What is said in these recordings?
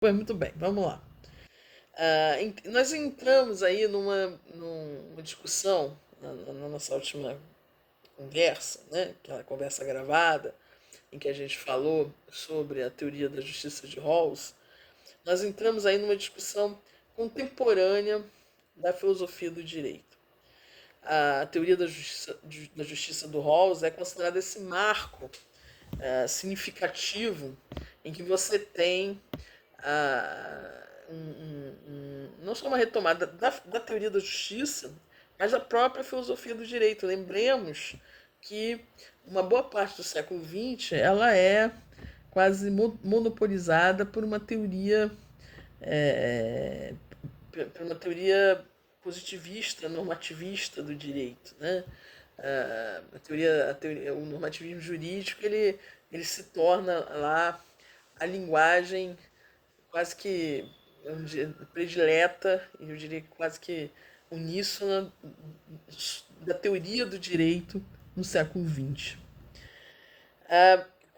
Pois muito bem, vamos lá. Nós entramos aí numa discussão na nossa última conversa, né? Aquela conversa gravada, em que a gente falou sobre a teoria da justiça de Rawls. Nós entramos aí numa discussão contemporânea da filosofia do direito. A teoria da justiça do Rawls é considerada esse marco significativo em que você tem não só uma retomada da teoria da justiça, mas da própria filosofia do direito. Lembremos que uma boa parte do século XX ela é quase monopolizada por uma teoria por uma teoria positivista, normativista do direito, né? O normativismo jurídico ele se torna lá a linguagem quase que predileta, eu diria quase que uníssona da teoria do direito no século XX.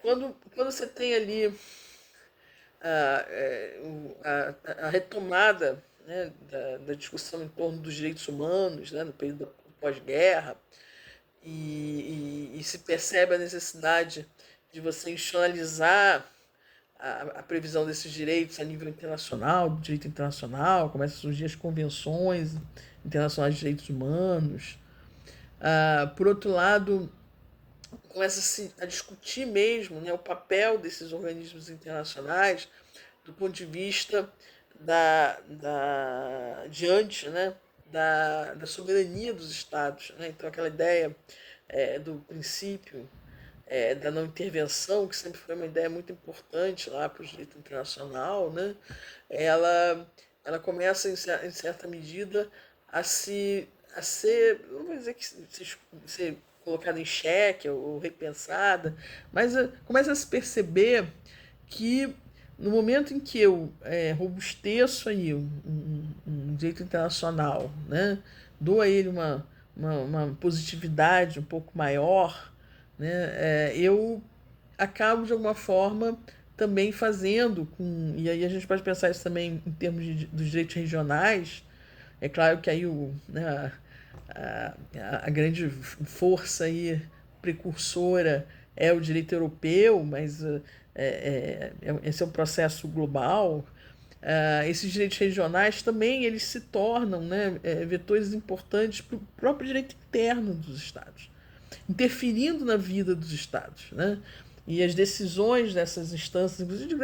Quando você tem ali a retomada, né, da discussão em torno dos direitos humanos, né, no período da pós-guerra, e se percebe a necessidade de você institucionalizar a previsão desses direitos a nível internacional, do direito internacional, começam a surgir as convenções internacionais de direitos humanos. Por outro lado, começa-se a discutir mesmo, né, o papel desses organismos internacionais do ponto de vista diante, né, da soberania dos Estados. Né? Então, aquela ideia do princípio da não intervenção, que sempre foi uma ideia muito importante lá para o direito internacional, né? ela começa, em certa medida, a ser, não vou dizer que ser colocada em xeque ou repensada, mas começa a se perceber que no momento em que eu robusteço aí um direito internacional, né, dou a ele uma positividade um pouco maior, né, eu acabo de alguma forma também fazendo com, e aí a gente pode pensar isso também em termos dos direitos regionais. É claro que aí a grande força aí precursora é o direito europeu, mas esse é um processo global. Esses direitos regionais também eles se tornam, né, vetores importantes para o próprio direito interno dos Estados, interferindo na vida dos Estados. Né? E as decisões dessas instâncias, inclusive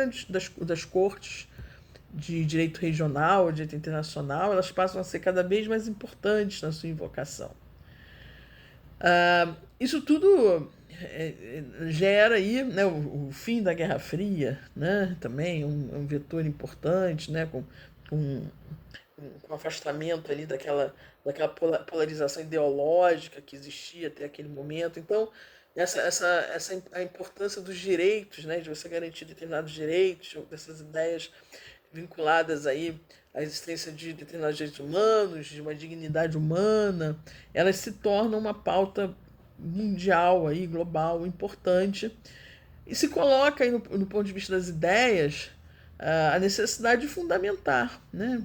das cortes de direito regional, direito internacional, elas passam a ser cada vez mais importantes na sua invocação. Isso tudo gera aí, né, o fim da Guerra Fria, né, também um vetor importante, né, com um afastamento ali daquela polarização ideológica que existia até aquele momento. Então, a importância dos direitos, né, de você garantir determinados direitos, dessas ideias vinculadas aí à existência de determinados direitos humanos, de uma dignidade humana, elas se tornam uma pauta mundial aí, global, importante, e se coloca aí no ponto de vista das ideias a necessidade de fundamentar, né?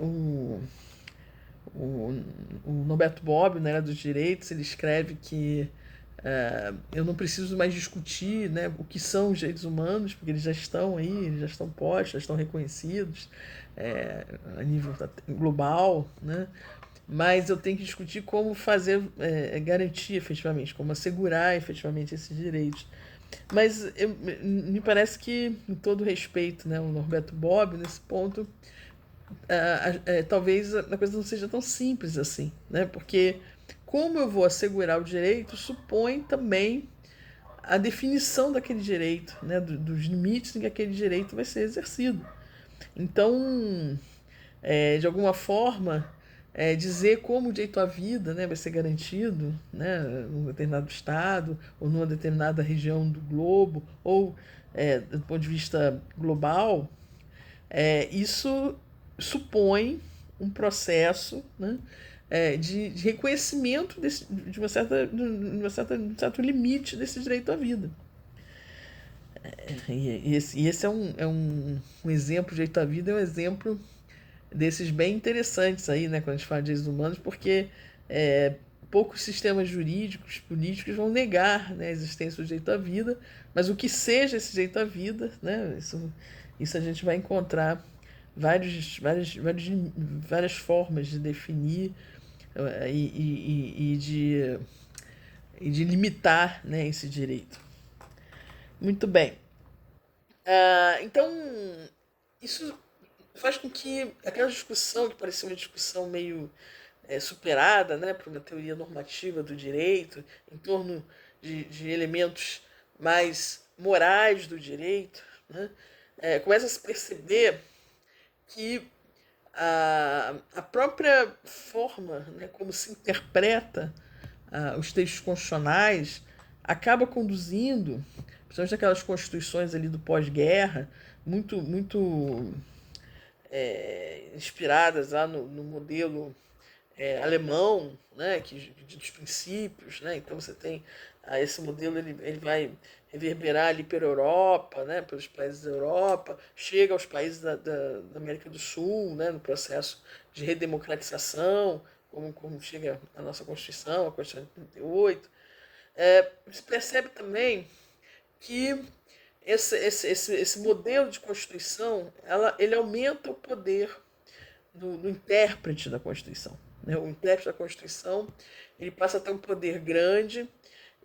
O Norberto Bobbio, na Era dos Direitos, ele escreve que eu não preciso mais discutir, né, o que são os direitos humanos, porque eles já estão aí, eles já estão postos, já estão reconhecidos a nível global, né? Mas eu tenho que discutir como fazer, garantir efetivamente, como assegurar efetivamente esses direitos. Mas me parece que, em todo respeito, né, o Norberto Bobbio, nesse ponto, talvez a coisa não seja tão simples assim, né? Porque como eu vou assegurar o direito supõe também a definição daquele direito, né? Dos limites em que aquele direito vai ser exercido. Então, de alguma forma, dizer como o direito à vida, né, vai ser garantido, né, num determinado estado ou numa determinada região do globo, ou do ponto de vista global, isso supõe um processo, né, de reconhecimento de um certo limite desse direito à vida. E esse é um exemplo, o Direito à Vida é um exemplo desses bem interessantes aí, né, quando a gente fala de direitos humanos, porque é, poucos sistemas jurídicos, políticos vão negar, né, a existência do direito à vida, mas o que seja esse direito à vida, né, isso a gente vai encontrar várias formas de definir e de limitar, né, esse direito. Muito bem. Então, isso faz com que aquela discussão, que parecia uma discussão meio superada, né, por uma teoria normativa do direito, em torno de elementos mais morais do direito, né, começa a se perceber que a própria forma, né, como se interpreta os textos constitucionais acaba conduzindo, principalmente aquelas constituições ali do pós-guerra, muito inspiradas lá no modelo alemão, né, dos princípios, né? Então você tem esse modelo, ele vai reverberar ali pela Europa, né, pelos países da Europa, chega aos países da América do Sul, né, no processo de redemocratização, como chega a nossa Constituição, a Constituição de 38. Se percebe também que esse modelo de Constituição, ele aumenta o poder do intérprete da Constituição. Né? O intérprete da Constituição, ele passa a ter um poder grande,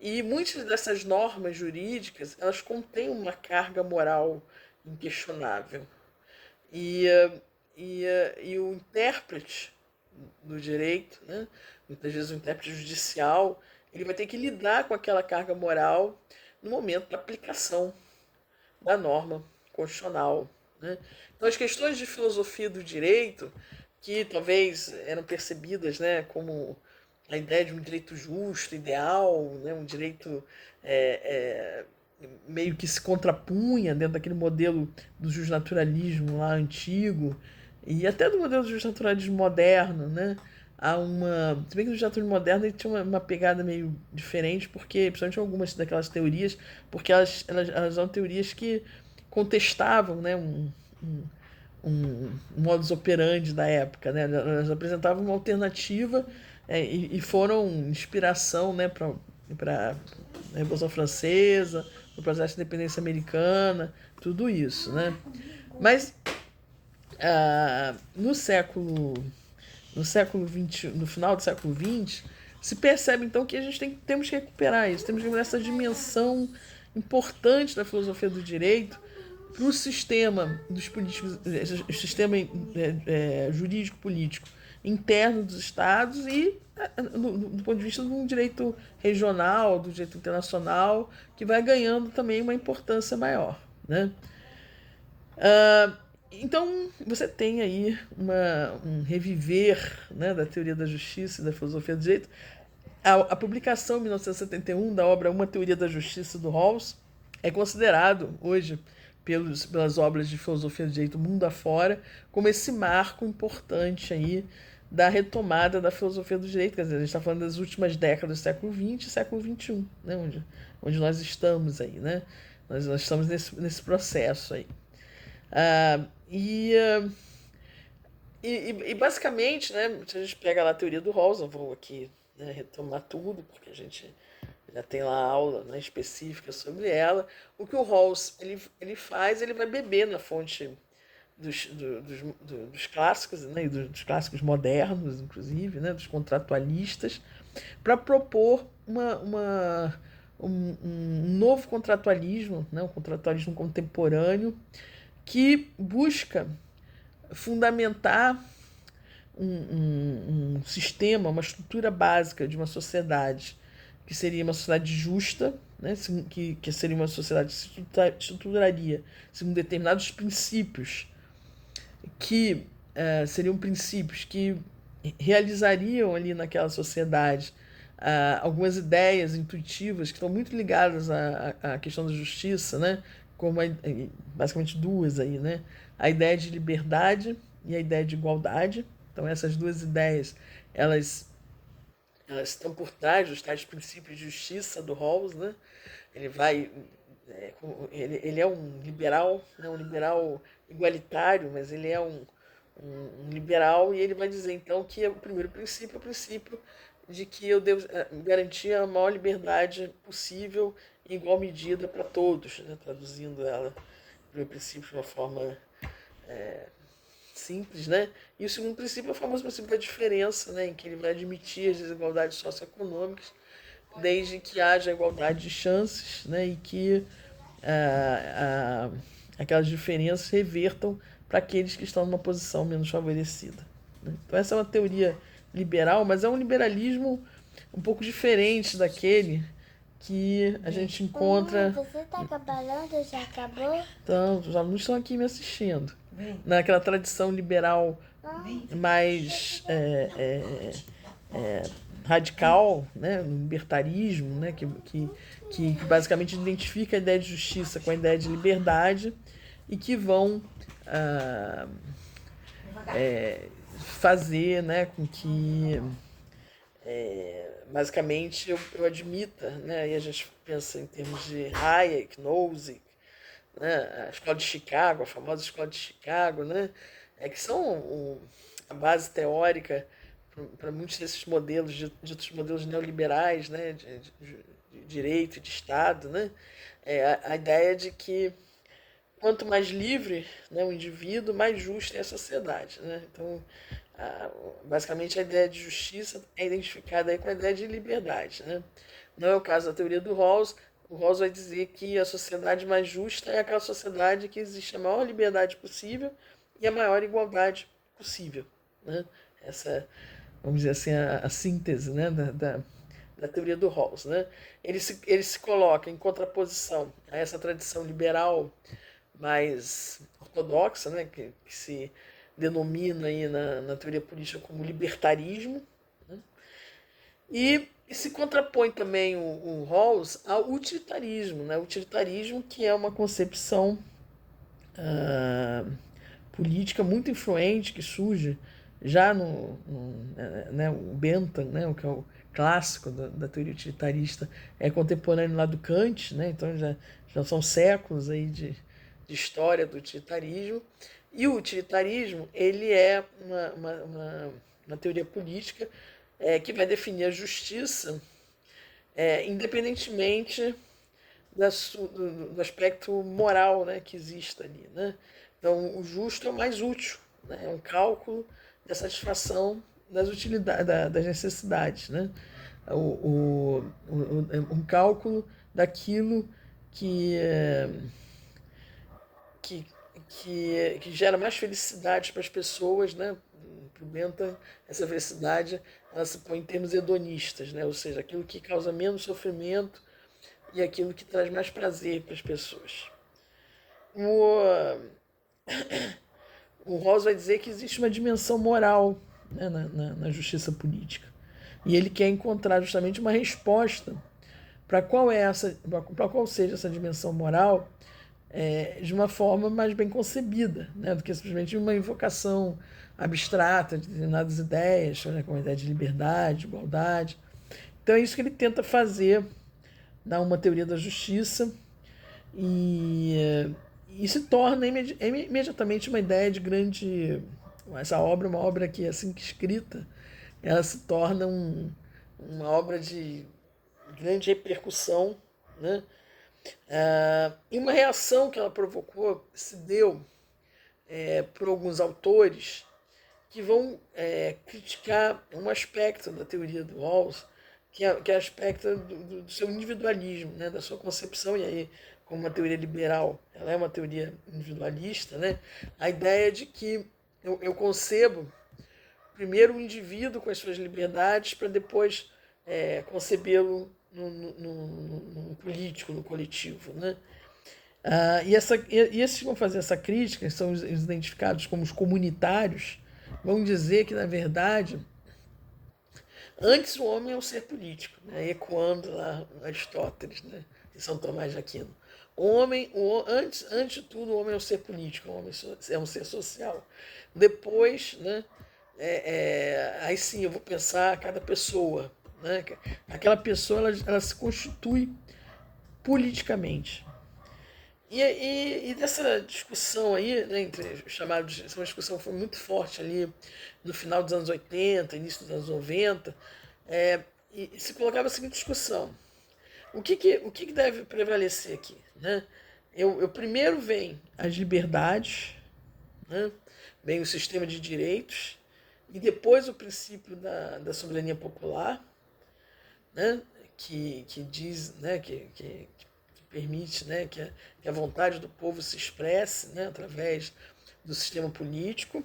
e muitas dessas normas jurídicas, elas contêm uma carga moral inquestionável. E o intérprete do direito, né? Muitas vezes o intérprete judicial, ele vai ter que lidar com aquela carga moral no momento da aplicação da norma constitucional. Né? Então, as questões de filosofia do direito, que talvez eram percebidas, né, como a ideia de um direito justo, ideal, né, um direito meio que se contrapunha dentro daquele modelo do justnaturalismo lá antigo, e até do modelo do justnaturalismo moderno, né? Se bem que o justnaturalismo moderno ele tinha uma pegada meio diferente, porque, principalmente algumas daquelas teorias, porque elas eram teorias que contestavam, né, um modus operandi da época, né? Elas apresentavam uma alternativa e foram inspiração, né, para a Revolução Francesa, o processo de independência americana, tudo isso, né? Mas no final do século XX, se percebe então que a gente temos que recuperar isso, temos que recuperar essa dimensão importante da filosofia do direito para o sistema dos políticos, o sistema jurídico político interno dos estados e do ponto de vista de um direito regional, do direito internacional, que vai ganhando também uma importância maior, né? Então você tem aí um reviver, né, da teoria da justiça e da filosofia do direito. A publicação em 1971 da obra Uma Teoria da Justiça do Rawls é considerado hoje pelas obras de filosofia do direito mundo afora como esse marco importante aí da retomada da filosofia do direito. Quer dizer, a gente está falando das últimas décadas do século XX e século XXI, né, onde nós estamos aí, né? Nós estamos nesse processo aí. E basicamente, né, se a gente pega lá a teoria do Rawls, eu vou aqui, né, retomar tudo, porque a gente já tem lá aula, né, específica sobre ela. O que o Rawls ele faz, ele vai beber na fonte dos clássicos, né, e dos clássicos modernos, inclusive, né, dos contratualistas, para propor um novo contratualismo, né, um contratualismo contemporâneo, que busca fundamentar um sistema, uma estrutura básica de uma sociedade que seria uma sociedade justa, né, que seria uma sociedade que se estruturaria segundo determinados princípios, que seriam princípios que realizariam ali naquela sociedade algumas ideias intuitivas que estão muito ligadas à questão da justiça, né? Como basicamente duas aí, né? A ideia de liberdade e a ideia de igualdade. Então essas duas ideias, elas estão por trás dos tais princípios de justiça do Rawls, né? Ele vai ele é um liberal, né, um liberal igualitário, mas ele é um liberal, e ele vai dizer então que o primeiro princípio é o princípio de que eu devo garantir a maior liberdade possível em igual medida para todos, né, traduzindo ela, o primeiro princípio de uma forma simples, né? E o segundo princípio é o famoso princípio da diferença, né, em que ele vai admitir as desigualdades socioeconômicas desde que haja igualdade de chances, né, e que aquelas diferenças revertam para aqueles que estão numa posição menos favorecida, né? Então essa é uma teoria liberal, mas é um liberalismo um pouco diferente daquele que a gente encontra. Você está trabalhando? Já acabou? Então, os alunos estão aqui me assistindo. Naquela tradição liberal mais radical, né, no libertarismo, né, que basicamente identifica a ideia de justiça com a ideia de liberdade e que vão fazer, né, com que basicamente eu admita, né, e a gente pensa em termos de Hayek, Nozick, né, a escola de Chicago, a famosa escola de Chicago, né, que são a base teórica para muitos desses modelos, ditos modelos neoliberais, né, de direito e de Estado, né, a ideia de que quanto mais livre, né, o indivíduo, mais justa é a sociedade, né? Então, basicamente a ideia de justiça é identificada aí com a ideia de liberdade, né? Não é o caso da teoria do Rawls. O Rawls vai dizer que a sociedade mais justa é aquela sociedade que existe a maior liberdade possível e a maior igualdade possível, né? Essa, vamos dizer assim, a síntese, né, da teoria do Rawls, né? Ele se coloca em contraposição a essa tradição liberal mais ortodoxa, né, que se denomina aí na teoria política como libertarismo, né? E se contrapõe também o Rawls ao utilitarismo, né? O utilitarismo, que é uma concepção política muito influente que surge já né, o Bentham, né, que é o clássico da teoria utilitarista, é contemporâneo lá do Kant, né, então já são séculos aí de história do utilitarismo. E o utilitarismo, ele é uma teoria política que vai definir a justiça independentemente do aspecto moral, né, que existe ali, né? Então, o justo é o mais útil, né? É um cálculo da satisfação das utilidades, das necessidades, né? Um cálculo daquilo que, que, que gera mais felicidade para as pessoas, né? Para o Bentham, essa felicidade ela se põe em termos hedonistas, né? Ou seja, aquilo que causa menos sofrimento e aquilo que traz mais prazer para as pessoas. O Rawls vai dizer que existe uma dimensão moral, né, na justiça política. E ele quer encontrar justamente uma resposta para qual seja essa dimensão moral de uma forma mais bem concebida, né, do que simplesmente uma invocação abstrata de determinadas ideias, né, como a ideia de liberdade, igualdade. Então é isso que ele tenta fazer na uma teoria da justiça e se torna imediatamente uma ideia de grande. Essa obra é uma obra que, assim que escrita, ela se torna uma obra de grande repercussão, né? E uma reação que ela provocou se deu por alguns autores que vão criticar um aspecto da teoria do Rawls, que é o aspecto do seu individualismo, né, da sua concepção, e aí, como uma teoria liberal, ela é uma teoria individualista, né, a ideia de que eu concebo primeiro o indivíduo com as suas liberdades para depois concebê-lo no político, no coletivo, né? E esses que vão fazer essa crítica, são os identificados como os comunitários, vão dizer que, na verdade, antes o homem é um ser político, né? Ecoando lá Aristóteles, né? E São Tomás de Aquino. Antes de tudo, o homem é um ser político, o homem é um ser social. Depois, né, aí sim eu vou pensar cada pessoa. Né? Aquela pessoa ela se constitui politicamente. E dessa discussão aí, né, entre os chamados, essa discussão foi muito forte ali no final dos anos 80, início dos anos 90, e se colocava a seguinte discussão: o que deve prevalecer aqui? Né? Eu primeiro vem as liberdades, né? Vem o sistema de direitos, e depois o princípio da soberania popular, né? Que diz, né? Que permite, né? Que a vontade do povo se expresse, né? Através do sistema político.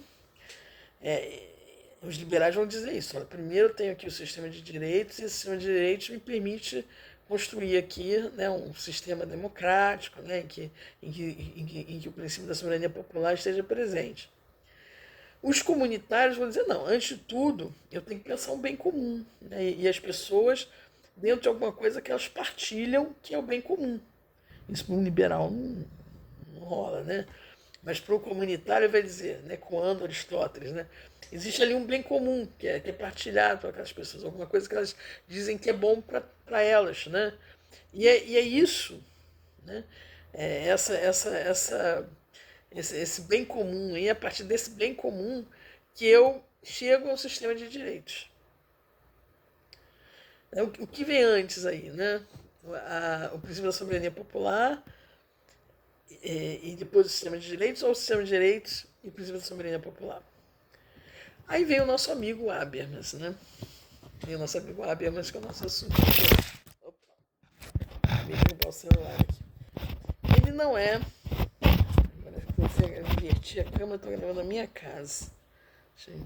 Os liberais vão dizer isso. Olha, primeiro eu tenho aqui o sistema de direitos, e esse sistema de direitos me permite construir aqui, né, um sistema democrático, né, em que o princípio da soberania popular esteja presente. Os comunitários vão dizer, não, antes de tudo, eu tenho que pensar um bem comum, né, e as pessoas dentro de alguma coisa que elas partilham, que é o bem comum. Isso para um liberal não rola, né? Mas para o comunitário vai dizer, né, coando Aristóteles, né, existe ali um bem comum que é partilhado por aquelas pessoas, alguma coisa que elas dizem que é bom para elas, né? E é isso, né? É esse bem comum, e é a partir desse bem comum que eu chego ao sistema de direitos. O que vem antes aí, né? O princípio da soberania popular, e depois o sistema de direitos, ou o sistema de direitos e o princípio da soberania popular. Aí vem o nosso amigo Habermas, né? Vem o nosso amigo Habermas, que é o nosso assunto. Opa, acabei de derrubar o celular aqui. Ele não é... Agora eu comecei a invertir a câmera, estou gravando na minha casa. Deixa eu